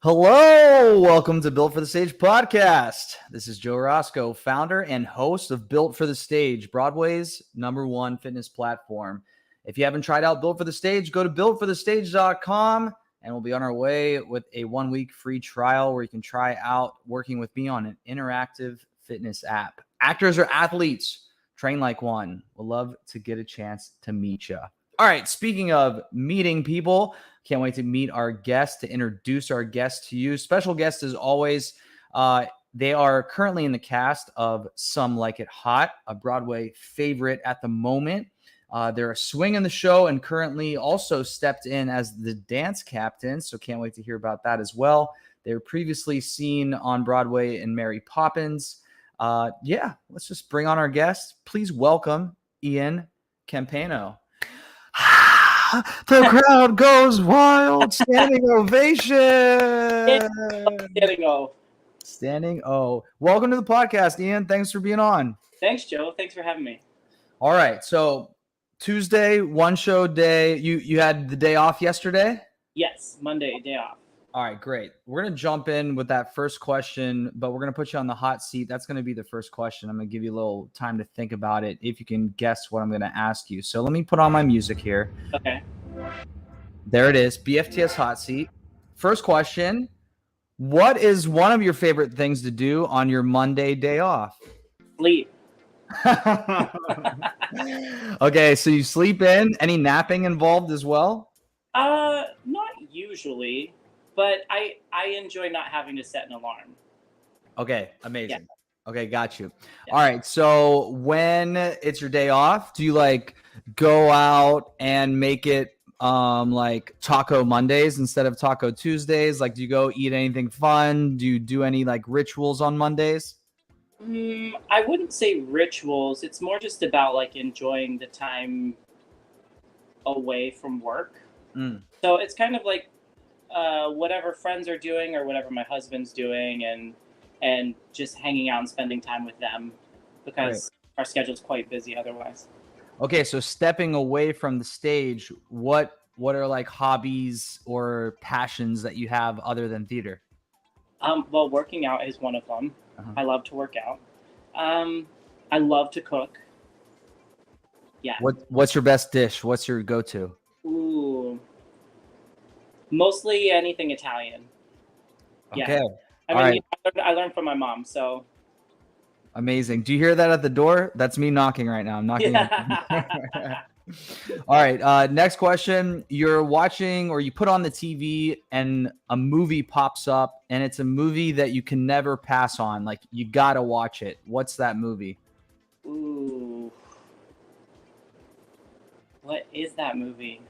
Hello, welcome to Built for the Stage podcast. This is Joe Roscoe, founder and host of Built for the Stage, Broadway's #1 fitness platform. If you haven't tried out Built for the Stage, go to builtforthestage.com and we'll be on our way with a 1-week free trial where you can try out working with me on an interactive fitness app. Actors or athletes, train like one. We'll love to get a chance to meet you. All right, speaking of meeting people, can't wait to meet our guest, to introduce our guest to you. Special guest as always. They are currently in the cast of Some Like It Hot, a Broadway favorite at the moment. They're a swing in the show and currently also stepped in as the dance captain, so can't wait to hear about that as well. They were previously seen on Broadway in Mary Poppins. Let's just bring on our guest. Please welcome Ian Campayno. The crowd goes wild. Standing ovation. Standing O. Welcome to the podcast, Ian. Thanks for being on. Thanks, Joe. Thanks for having me. All right. So Tuesday, one show day. You had the day off yesterday? Yes, Monday, day off. All right, great. We're going to jump in with that first question, but we're going to put you on the hot seat. That's going to be the first question. I'm going to give you a little time to think about it if you can guess what I'm going to ask you. So let me put on my music here. Okay. There it is. BFTS hot seat. First question. What is one of your favorite things to do on your Monday day off? Sleep. Okay, so you sleep in. Any napping involved as well? Not usually. But I enjoy not having to set an alarm. Okay, amazing. Yeah. Okay, got you. Yeah. All right, so when it's your day off, do you like go out and make it like Taco Mondays instead of Taco Tuesdays? Like, do you go eat anything fun? Do you do any like rituals on Mondays? I wouldn't say rituals. It's more just about like enjoying the time away from work. So it's kind of like whatever friends are doing or whatever my husband's doing and just hanging out and spending time with them because our schedule's quite busy otherwise. Okay, so stepping away from the stage, what are like hobbies or passions that you have other than theater? Well, working out is one of them. I love to work out. I love to cook. Yeah. What's your best dish? What's your go-to? Ooh. Mostly anything Italian. Okay. Yeah. I learned from my mom, so. Amazing. Do you hear that at the door? That's me knocking right now. I'm knocking. All right. Next question. You're watching or you put on the TV and a movie pops up and it's a movie that you can never pass on. Like you got to watch it. What's that movie? Ooh. What is that movie?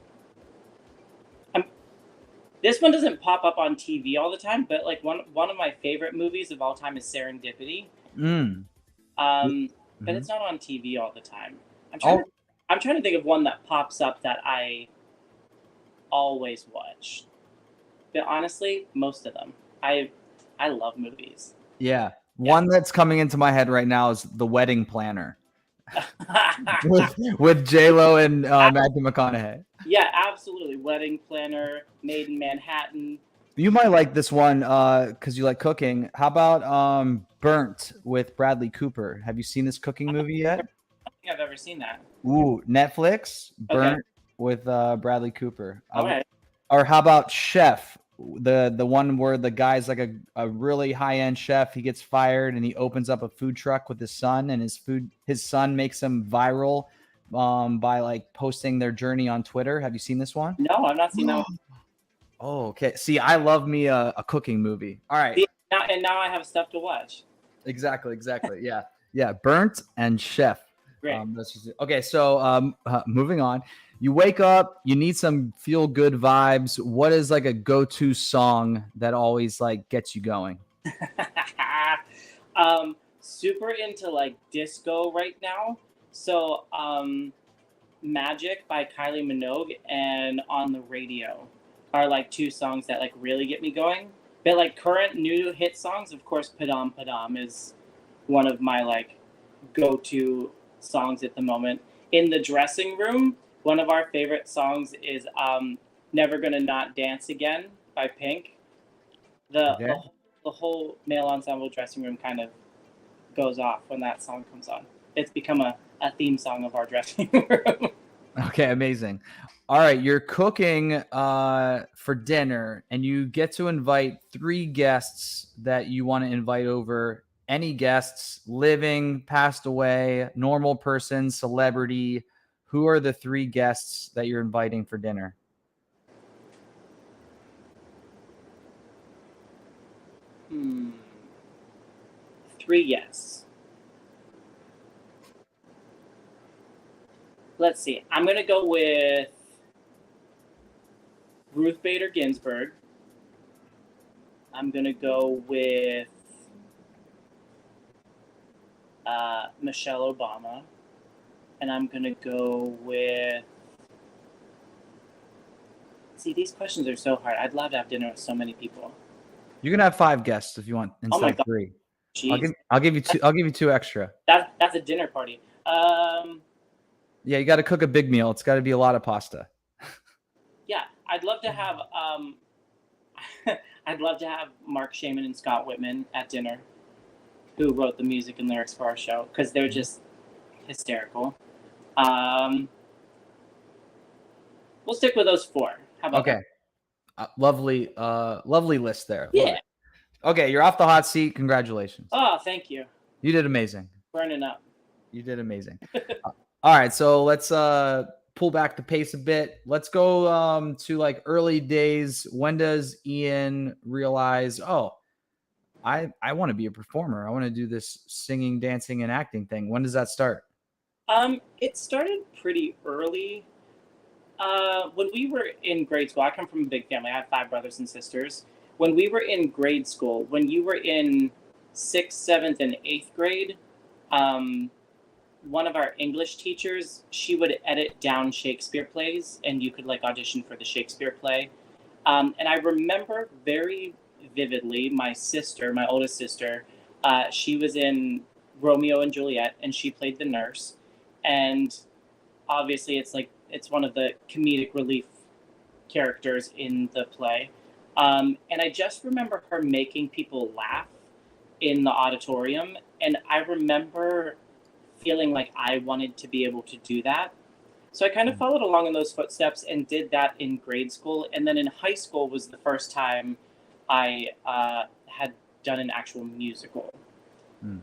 This one doesn't pop up on TV all the time, but like one of my favorite movies of all time is Serendipity. But it's not on TV all the time. I'm trying to think of one that pops up that I always watch. But honestly, most of them. I love movies. Yeah. One that's coming into my head right now is The Wedding Planner. with J-Lo and Matthew McConaughey. Yeah, absolutely. Wedding Planner, Made in Manhattan. You might like this one because you like cooking. How about Burnt with Bradley Cooper? Have you seen this cooking movie yet? I don't think I've ever seen that. Ooh, Netflix, Burnt with Bradley Cooper. Okay. Or how about Chef? The one where the guy's like a really high-end chef. He gets fired and he opens up a food truck with his son, and his son makes him viral by like posting their journey on Twitter. Have you seen this one? No, I've not seen that one. Oh, okay. See, I love me a cooking movie. All right. See, now I have stuff to watch. Exactly. Yeah. Burnt and Chef. Great. Okay, so moving on. You wake up, you need some feel-good vibes. What is like a go-to song that always like gets you going? Super into like disco right now. So Magic by Kylie Minogue and On the Radio are like two songs that like really get me going. But like current new hit songs, of course, Padam Padam is one of my like go-to songs at the moment. In the dressing room, one of our favorite songs is Never Gonna Not Dance Again by Pink. The Okay. the the whole male ensemble dressing room kind of goes off when that song comes on. It's become a theme song of our dressing room. Okay, amazing. All right, you're cooking for dinner, and you get to invite 3 guests that you want to invite over. Any guests, living, passed away, normal person, celebrity. Who are the 3 guests that you're inviting for dinner? Hmm. 3 yes. Let's see. I'm gonna go with Ruth Bader Ginsburg. I'm gonna go with Michelle Obama, and I'm gonna go with. See, these questions are so hard. I'd love to have dinner with so many people. You can have 5 guests if you want Oh instead my of god, 3. jeez, I'll give you 2. I'll give you 2 extra. that's a dinner party. Yeah, you got to cook a big meal. It's got to be a lot of pasta. Yeah, I'd love to have I'd love to have Mark Shaman and Scott Whitman at dinner, who wrote the music and lyrics for our show, because they're just hysterical. Um, we'll stick with those 4. How about Okay. Lovely list there. that? Love Yeah. it. Okay, you're off the hot seat. Congratulations. Oh, thank you. You did amazing. Burning up. You did amazing. All right, so let's pull back the pace a bit. Let's go to like early days. When does Ian realize, oh, I want to be a performer. I want to do this singing, dancing, and acting thing. When does that start? It started pretty early. When we were in grade school, I come from a big family. I have 5 brothers and sisters. When we were in grade school, when you were in 6th, 7th, and 8th grade, um, one of our English teachers, she would edit down Shakespeare plays, and you could like audition for the Shakespeare play. And I remember very vividly my sister, my oldest sister, she was in Romeo and Juliet, and she played the nurse. And obviously, it's one of the comedic relief characters in the play. And I just remember her making people laugh in the auditorium, and I remember feeling like I wanted to be able to do that. So I kind of followed along in those footsteps and did that in grade school. And then in high school was the first time I had done an actual musical.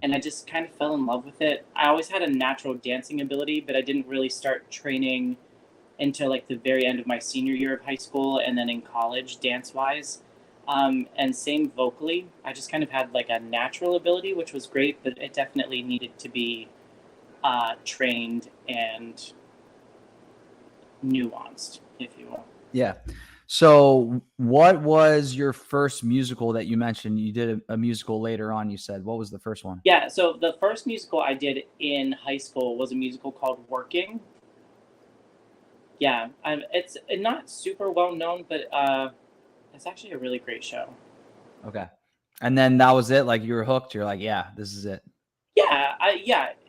And I just kind of fell in love with it. I always had a natural dancing ability, but I didn't really start training until like the very end of my senior year of high school and then in college, dance wise. And same vocally. I just kind of had like a natural ability, which was great, but it definitely needed to be trained and nuanced, if you will. Yeah. So, what was your first musical that you mentioned? You did a musical later on, you said. What was the first one? Yeah, so the first musical I did in high school was a musical called Working. Yeah, it's not super well known, but it's actually a really great show. Okay. And then that was it? Like you were hooked? You're like, yeah, this is it. Yeah,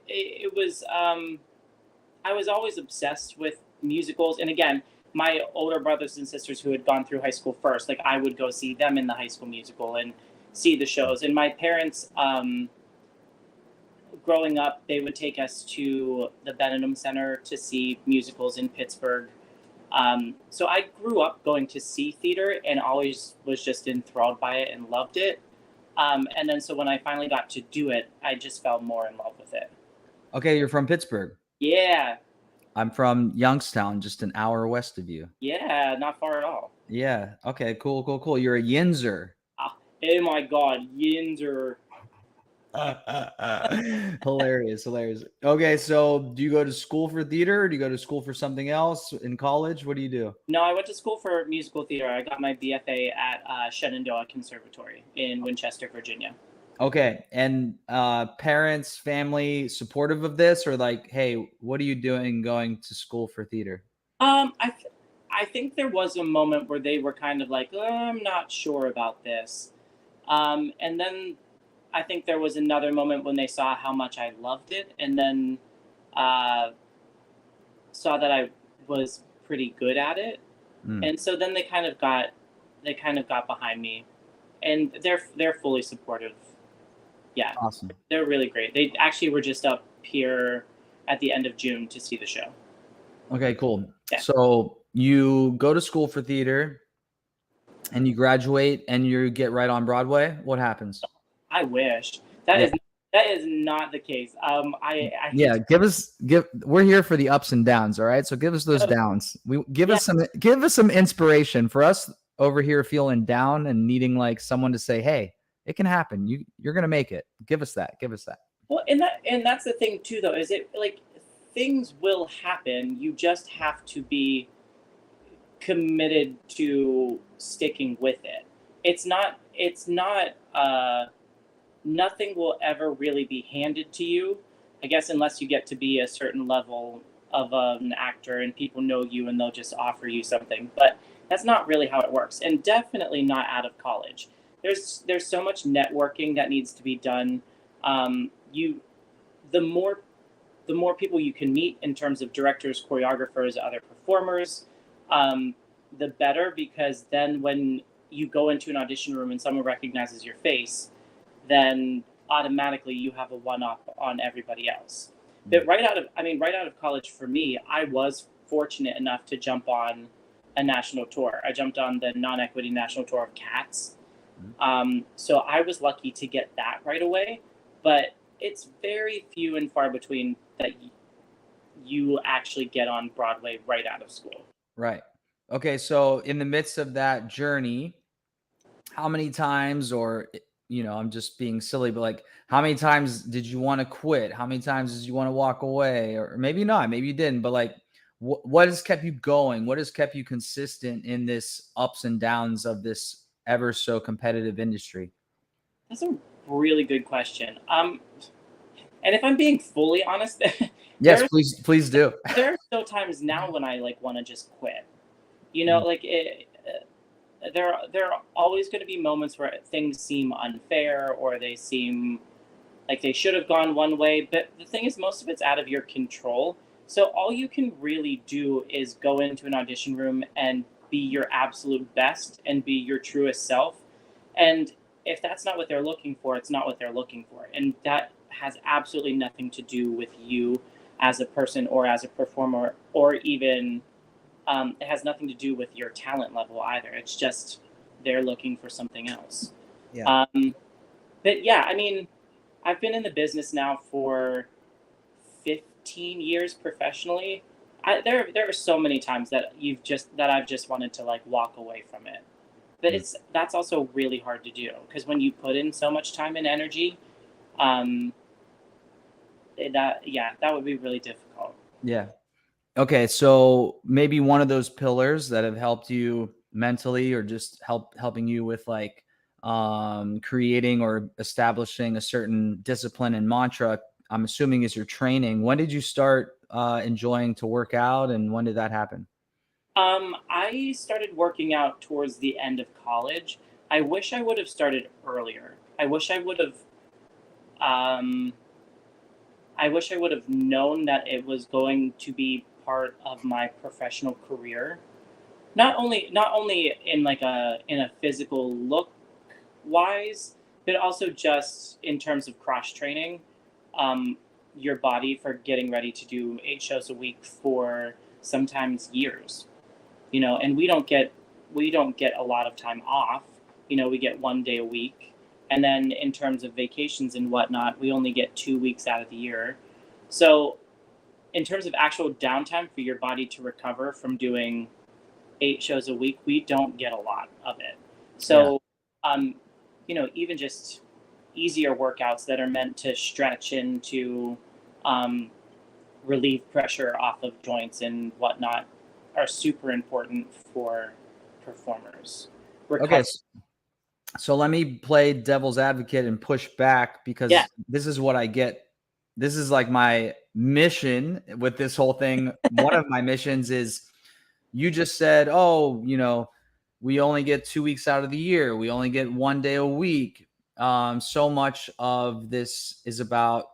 it was. I was always obsessed with musicals, and again, my older brothers and sisters who had gone through high school first, like I would go see them in the High School Musical and see the shows. And my parents, growing up, they would take us to the Benedum Center to see musicals in Pittsburgh. So I grew up going to see theater and always was just enthralled by it and loved it. And then so when I finally got to do it, I just fell more in love with it. Okay, you're from Pittsburgh. Yeah. I'm from Youngstown, just an hour west of you. Yeah, not far at all. Yeah. Okay, cool. You're a Yinzer. Oh my God, Yinzer. Hilarious. Okay, so do you go to school for theater or do you go to school for something else in college? What do you do? No, I went to school for musical theater. I got my BFA at Shenandoah Conservatory in Winchester, Virginia. Okay, and parents, family supportive of this, or like, hey, what are you doing going to school for theater? I think there was a moment where they were kind of like, I'm not sure about this. And then I think there was another moment when they saw how much I loved it, and then saw that I was pretty good at it, and so then they kind of got behind me, and they're fully supportive. Yeah, Awesome. they're really great. They actually were just up here at the end of June to see the show. Okay, cool. Yeah. So you go to school for theater and you graduate and you get right on Broadway. What happens? I wish that Yeah. is that is not the case. I hate Yeah, we're here for the ups and downs, all right? So give us those to, downs. Give yeah. us some inspiration for us over here feeling down and needing like someone to say, "Hey, it can happen. You're going to make it." Give us that. Give us that. Well, and that's the thing too, though, is it like things will happen. You just have to be committed to sticking with it. It's not nothing will ever really be handed to you, I guess, unless you get to be a certain level of an actor and people know you and they'll just offer you something. But that's not really how it works, and definitely not out of college. There's so much networking that needs to be done. You the more the more people you can meet in terms of directors, choreographers, other performers, um, the better, because then when you go into an audition room and someone recognizes your face, then automatically you have a one up on everybody else. But right out of college for me, I was fortunate enough to jump on a national tour. I jumped on the non-equity national tour of Cats. So I was lucky to get that right away, but it's very few and far between that you actually get on Broadway right out of school. Right. Okay, so in the midst of that journey, how many times, or I'm just being silly, but like how many times did you want to quit? How many times did you want to walk away? Or maybe not, maybe you didn't, but like what has kept you going? What has kept you consistent in this ups and downs of this ever so competitive industry? That's a really good question. And if I'm being fully honest, Yes, there please do. there are still times now when I like want to just quit. You know, like there are always going to be moments where things seem unfair or they seem like they should have gone one way. But the thing is, most of it's out of your control. So all you can really do is go into an audition room and be your absolute best and be your truest self. And if that's not what they're looking for, it's not what they're looking for. And that has absolutely nothing to do with you as a person or as a performer, or even it has nothing to do with your talent level either. It's just they're looking for something else. Yeah. But yeah, I mean, I've been in the business now for 15 years professionally. There are so many times that I've just wanted to like walk away from it. But that's also really hard to do, because when you put in so much time and energy, um, that would be really difficult. Yeah. Okay, so maybe one of those pillars that have helped you mentally, or just helping you with like creating or establishing a certain discipline and mantra, I'm assuming, is your training. When did you start enjoying to work out, and when did that happen? I started working out towards the end of college. I wish I would have started earlier. Um, I wish I would have known that it was going to be part of my professional career. Not only in like a physical look wise, but also just in terms of cross training, um, your body for getting ready to do 8 shows a week for sometimes years. And we don't get a lot of time off. We get 1 day a week, and then in terms of vacations and whatnot, we only get 2 weeks out of the year. So in terms of actual downtime for your body to recover from doing 8 shows a week, we don't get a lot of it. Yeah. So, even just easier workouts that are meant to stretch and to um, relieve pressure off of joints and whatnot are super important for performers. Okay, Recover. so let me play devil's advocate and push back, Yeah. because this is what I get. This is like my mission with this whole thing. One of my missions is, you just said, oh, we only get 2 weeks out of the year. We only get 1 day a week. So much of this is about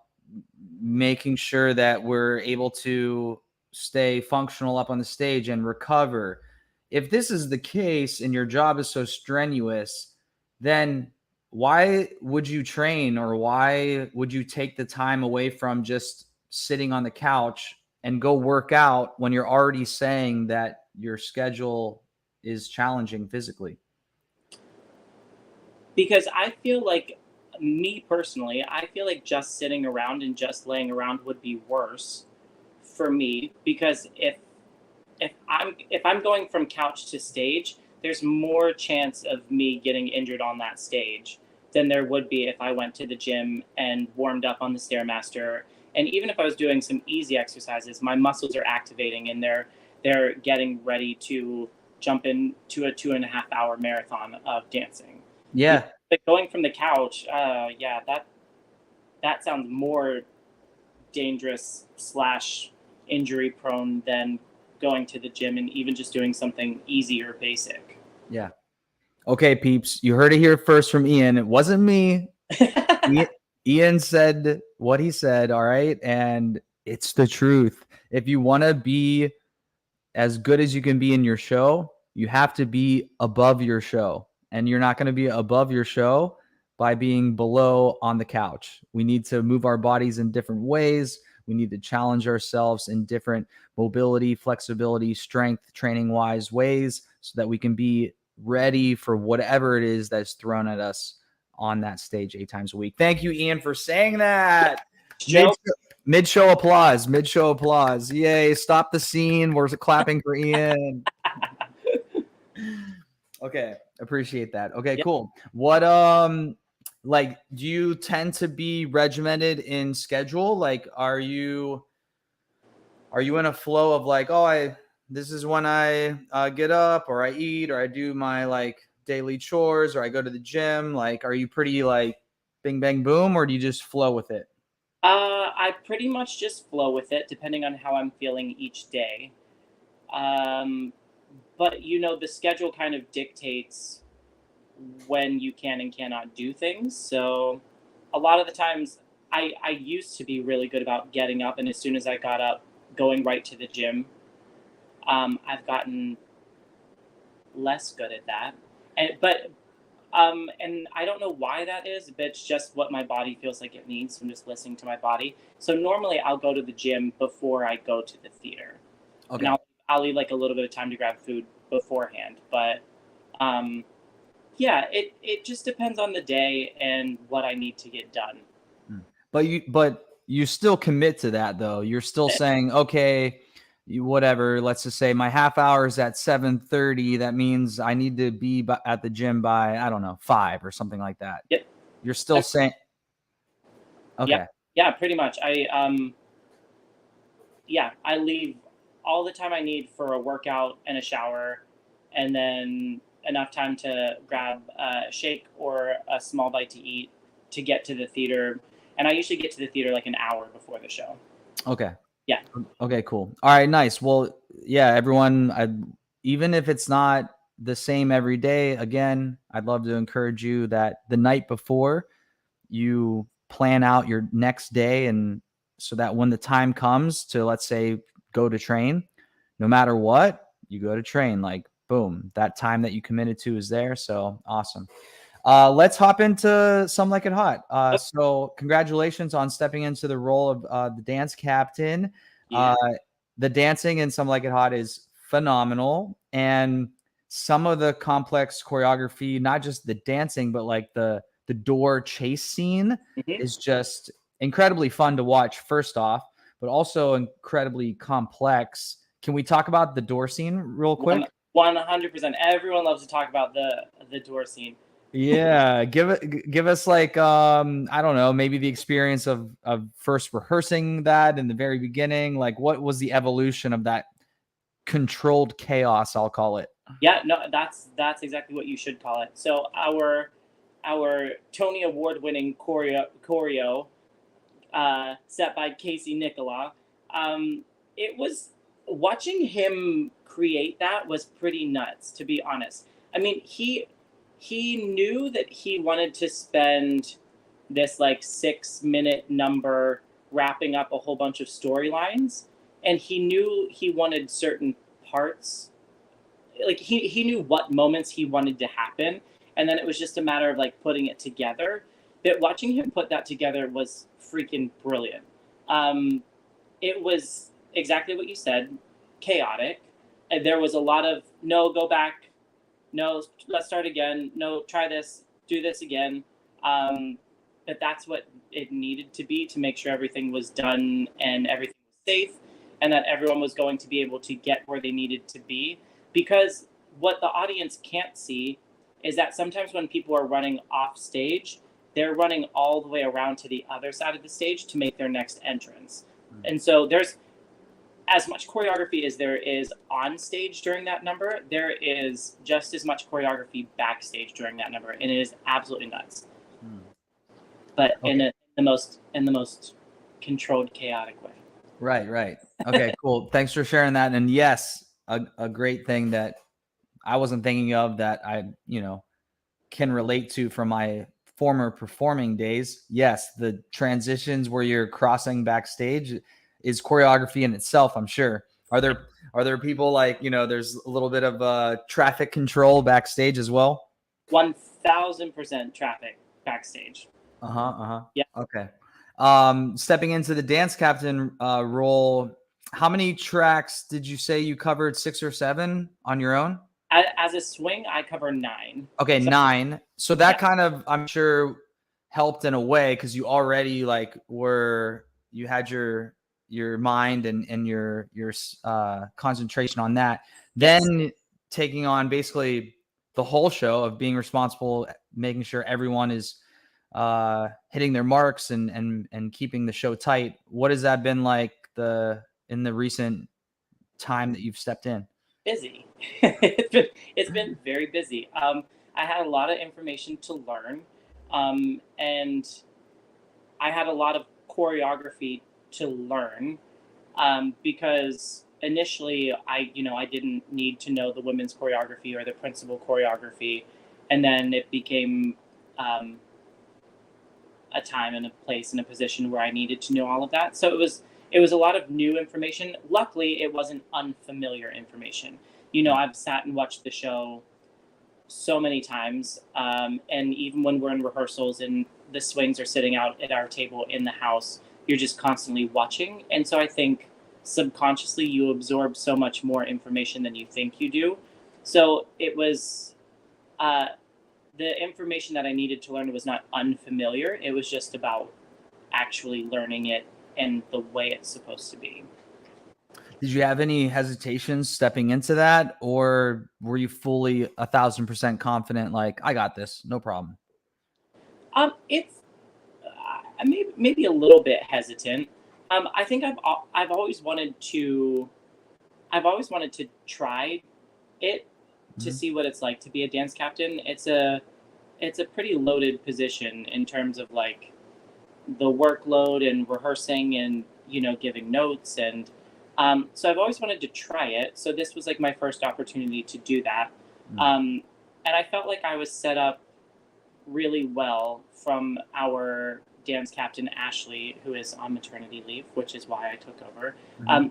making sure that we're able to stay functional up on the stage and recover. If this is the case and your job is so strenuous, then why would you train, or why would you take the time away from just sitting on the couch and go work out when you're already saying that your schedule is challenging physically? Because I feel like, me personally, I feel like just sitting around and just laying around would be worse for me, because if I'm going from couch to stage, there's more chance of me getting injured on that stage than there would be if I went to the gym and warmed up on the stairmaster. And even if I was doing some easy exercises, my muscles are activating and they're getting ready to jump into a 2.5 hour marathon of dancing. Yeah. But going from the couch, yeah, that sounds more dangerous slash injury prone than going to the gym and even just doing something easy or basic. Yeah. Okay, peeps, you heard it here first from Ian. It wasn't me. Ian said what he said, all right? And it's the truth. If you want to be as good as you can be in your show, you have to be above your show. And you're not going to be above your show by being below on the couch. We need to move our bodies in different ways. We need to challenge ourselves in different mobility, flexibility, strength, training wise ways so that we can be ready for whatever it is that's thrown at us on that stage 8 times a week. Thank you, Ian, for saying that. Mid-show applause. Mid-show applause. Yay. Stop the scene. We're clapping for Ian. Okay. Appreciate that. Okay, Yep. cool. What like, do you tend to be regimented in schedule? Like, are you in a flow of like, oh, this is when I get up, or I eat, or I do my like daily chores, or I go to the gym? Like, are you pretty like bing bang boom, or do you just flow with it? I pretty much just flow with it depending on how I'm feeling each day. Um, but the schedule kind of dictates when you can and cannot do things. So a lot of the times I used to be really good about getting up, and as soon as I got up, going right to the gym. I've gotten less good at that. And I don't know why that is, but it's just what my body feels like it needs. So I'm just listening to my body. So normally I'll go to the gym before I go to the theater. Okay. And I'll leave like a little bit of time to grab food beforehand. But yeah, it just depends on the day and what I need to get done. But you still commit to that though. You're still saying, okay, whatever, let's just say my half hour is at 7:30. That means I need to be at the gym by, I don't know, 5 or something like that. Yep. You're still saying, okay. Yeah, pretty much. I leave all the time I need for a workout and a shower, and then enough time to grab a shake or a small bite to eat to get to the theater. And I usually get to the theater like an hour before the show. Okay. Yeah. Okay, cool. All right, nice. Well, yeah, everyone, even if it's not the same every day, again, I'd love to encourage you that the night before you plan out your next day, and so that when the time comes to, let's say, go to train, no matter what, you go to train, like boom, that time that you committed to is there. So awesome. Let's hop into Some Like It Hot. So congratulations on stepping into the role of the dance captain. Yeah. The dancing in Some Like It Hot is phenomenal. And some of the complex choreography, not just the dancing, but like the door chase scene is just incredibly fun to watch, first off, but also incredibly complex. Can we talk about the door scene real quick? 100%. Everyone loves to talk about the door scene. Yeah, give us like I don't know, maybe the experience of first rehearsing that in the very beginning. Like, what was the evolution of that controlled chaos, I'll call it? Yeah, no, that's exactly what you should call it. So our Tony Award-winning choreo set by Casey Nicola. It was, watching him create that was pretty nuts, to be honest. I mean, he knew that he wanted to spend this like 6-minute number wrapping up a whole bunch of storylines, and he knew he wanted certain parts. Like he knew what moments he wanted to happen, and then it was just a matter of like putting it together. But watching him put that together was freaking brilliant. It was exactly what you said, chaotic. And there was a lot of no, go back, no, let's start again, no, try this, do this again. But that's what it needed to be to make sure everything was done and everything was safe, and that everyone was going to be able to get where they needed to be. Because what the audience can't see is that sometimes when people are running off stage, they're running all the way around to the other side of the stage to make their next entrance. And so there's as much choreography as there is on stage during that number, there is just as much choreography backstage during that number, and it is absolutely nuts. But Okay. in the most controlled, chaotic way. Right. Okay, cool. Thanks for sharing that. And yes, a great thing that I wasn't thinking of that I, can relate to from my former performing days. Yes, the transitions where you're crossing backstage is choreography in itself, I'm sure. Are there people like, there's a little bit of traffic control backstage as well? 1000% traffic backstage. Yeah. Okay. Stepping into the dance captain role, how many tracks did you say you covered? 6 or 7 on your own? As a swing, I cover 9. Okay, So, 9. So that yeah. kind of, I'm sure, helped in a way because you already you had your mind and your concentration on that. Yes. Then taking on basically the whole show of being responsible, making sure everyone is hitting their marks and keeping the show tight. What has that been like in the recent time that you've stepped in? Busy. It's been very busy. I had a lot of information to learn, and I had a lot of choreography to learn, because initially I didn't need to know the women's choreography or the principal choreography, and then it became um, a time and a place and a position where I needed to know all of that. So it was a lot of new information. Luckily, it wasn't unfamiliar information. I've sat and watched the show so many times, and even when we're in rehearsals and the swings are sitting out at our table in the house, you're just constantly watching. And so I think subconsciously you absorb so much more information than you think you do. So it was uh, the information that I needed to learn was not unfamiliar. It was just about actually learning it and the way it's supposed to be. Did you have any hesitations stepping into that, or were you fully 1,000% confident? Like, I got this, no problem. It's maybe a little bit hesitant. I think I've always wanted to try it to see what it's like to be a dance captain. It's a pretty loaded position in terms of like the workload and rehearsing and giving notes, and so I've always wanted to try it. So this was like my first opportunity to do that, and I felt like I was set up really well from our dance captain Ashley, who is on maternity leave, which is why I took over.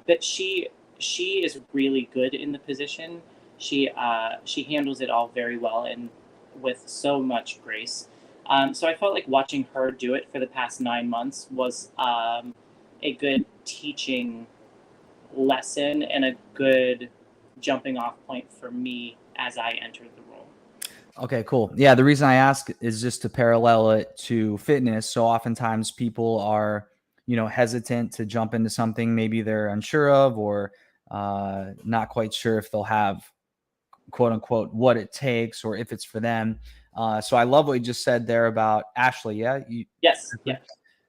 But she is really good in the position. She handles it all very well and with so much grace. So I felt like watching her do it for the past 9 months was a good teaching lesson and a good jumping off point for me as I entered the role. Okay, cool. Yeah, the reason I ask is just to parallel it to fitness. So oftentimes people are, hesitant to jump into something maybe they're unsure of, or not quite sure if they'll have, quote unquote, what it takes or if it's for them. So I love what you just said there about Ashley. Yeah. Yes. Yeah.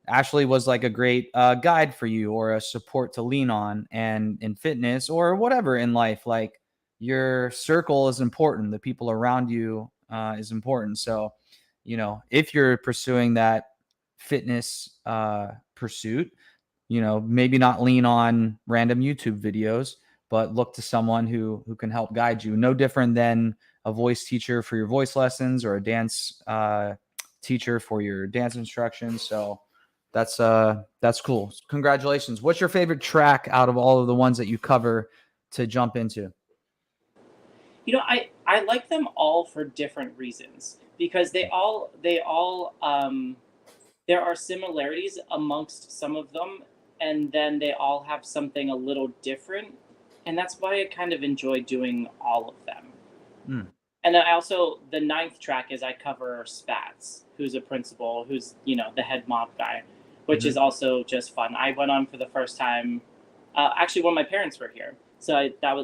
Ashley was like a great guide for you, or a support to lean on, and in fitness or whatever in life, like your circle is important. The people around you is important. So, if you're pursuing that fitness pursuit, maybe not lean on random YouTube videos, but look to someone who can help guide you. No different than a voice teacher for your voice lessons, or a dance teacher for your dance instructions. So that's cool. Congratulations. What's your favorite track out of all of the ones that you cover to jump into? I like them all for different reasons. because they all there are similarities amongst some of them, and then they all have something a little different, and that's why I kind of enjoy doing all of them. Mm. And then I also, the ninth track is I cover Spats, who's a principal, who's, you know, the head mob guy, which Mhm. is also just fun. I went on for the first time, actually when my parents were here. So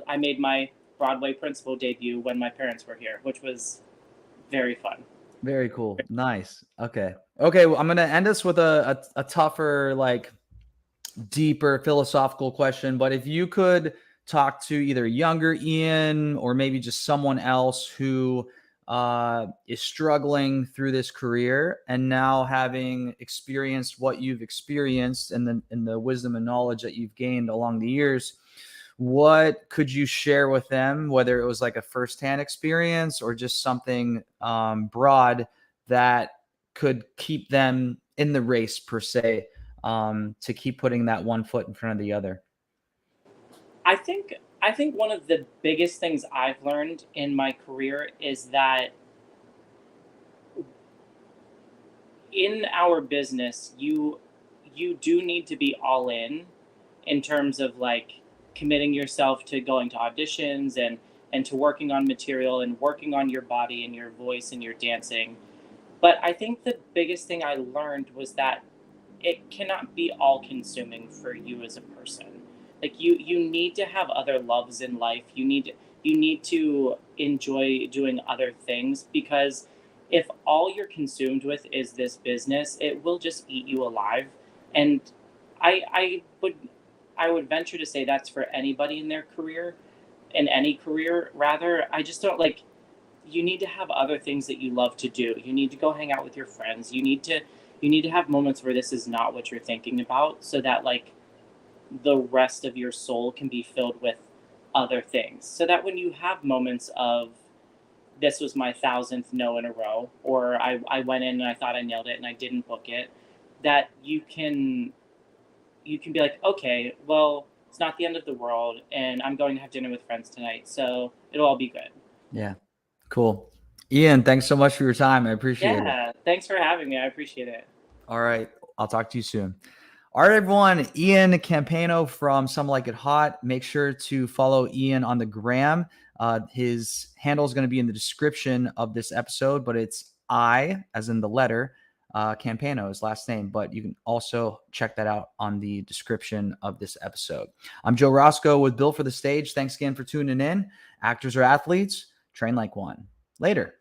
I made my Broadway principal debut when my parents were here, which was very fun. Very cool. Nice. Okay. Okay. Well, I'm gonna end us with a tougher, like deeper philosophical question. But if you could talk to either younger Ian or maybe just someone else who is struggling through this career and now having experienced what you've experienced and the wisdom and knowledge that you've gained along the years, what could you share with them, whether it was like a firsthand experience or just something broad that could keep them in the race per se, to keep putting that one foot in front of the other? I think I think one of the biggest things I've learned in my career is that in our business, you do need to be all in terms of like committing yourself to going to auditions and to working on material and working on your body and your voice and your dancing. But I think the biggest thing I learned was that it cannot be all consuming for you as a person. Like you need to have other loves in life. You need to enjoy doing other things, because if all you're consumed with is this business, it will just eat you alive. And I would venture to say that's for anybody in their career, in any career rather. I just don't like, you need to have other things that you love to do. You need to go hang out with your friends. You need to have moments where this is not what you're thinking about, so that like the rest of your soul can be filled with other things. So that when you have moments of, this was my thousandth no in a row, or I went in and I thought I nailed it and I didn't book it, that you can be like, okay, well, it's not the end of the world, and I'm going to have dinner with friends tonight, so it'll all be good. Yeah. Cool. Ian, thanks so much for your time. I appreciate it. Yeah, thanks for having me. I appreciate it. All right. I'll talk to you soon. All right, everyone. Ian Campayno from Some Like It Hot. Make sure to follow Ian on the gram. His handle is going to be in the description of this episode, but it's I, as in the letter, Campayno, his last name. But you can also check that out on the description of this episode. I'm Joe Roscoe with Built for the Stage. Thanks again for tuning in. Actors or athletes, train like one. Later.